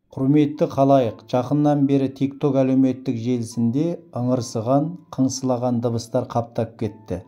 Құрметті халайық, жақыннан бері TikTok әлеуметтік желісінде ыңырсыған, қыңсылаған дыбыстар қаптап кетті.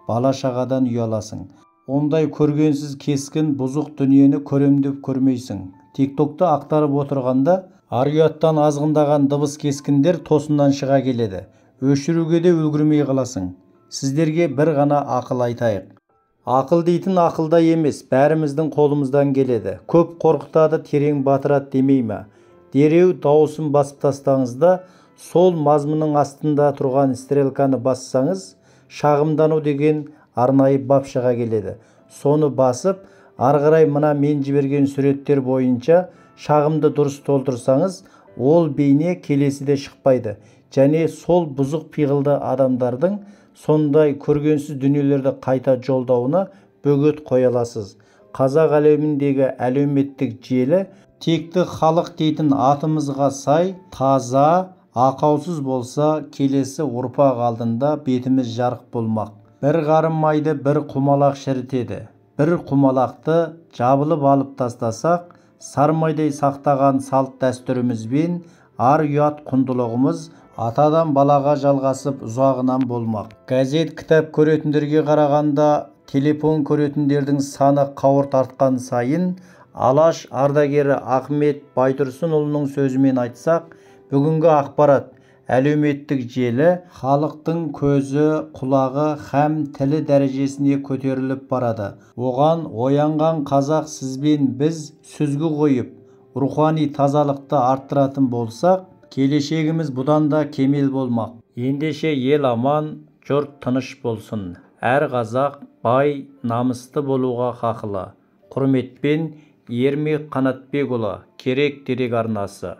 Бала-шағадан ұяласың. Ондай көргенсіз кескін, бұзық дүниені көремдеп көрмейсің. TikTok'ta ақтарып отырғанда, ар-ұяттан азғындаған дыбыс кескіндер тосыннан шыға келеді. Өшіруге де үлгірмей қаласың. Сіздерге бір ғана ақыл айтайық. Ақыл дейтін ақылда емес, бәріміздің қолымыздан келеді. Көп қорқытады, терең батырады демей ме? Дереу дауысын басып тастаңыз да, сол мазмұнның астында тұрған стрелканы бассаңыз, шағымдану деген арнайы бап шыға келеді. Соны басып, арғарай мына мен жіберген суреттер бойынша шағымды дұрыс толтырсаңыз, ол бейне келесіде шықпайды. Және сол бұзық пиғылды адамдардың сондай көргенсіз дүниелерді қайта жолдауына бөгет қоя аласыз. Қазақ әлеміндегі әлеуметтік желі текті халық дейтін атымызға сай, таза, ақаусыз болса, келесі ұрпақ алдында бетіміз жарық болмақ. Бір қарын майды бір құмалақ шірітеді. Бір құмалақты жабылып алып тастасақ, сармайдай сақтаған салт дәстүрімізбен ар-ұят құндылығымыз атадан балаға жалғасып ұзағынан болмақ. Газет, кітап көретіндерге қарағанда, телефон көретіндердің саны қауырт артқан сайын, Алаш ардагері Ахмет Байтұрсынұлының сөзімен айтсақ, бүгінгі ақпарат, әлеуметтік желі халықтың көзі, құлағы һәм тілі дәрежесіне көтеріліп барады. Оған оянған қазақ сізбен біз сөзге қойып, рухани тазалықты арттыратын болсақ, келешегіміз бұдан да кемел болмақ. Ендеше ел аман, жұрт тыныш болсын. Әр қазақ бай, намысты болуға хақылы. Құрметпен, Ермек Қанатбекұлы, Керек дерек арнасы.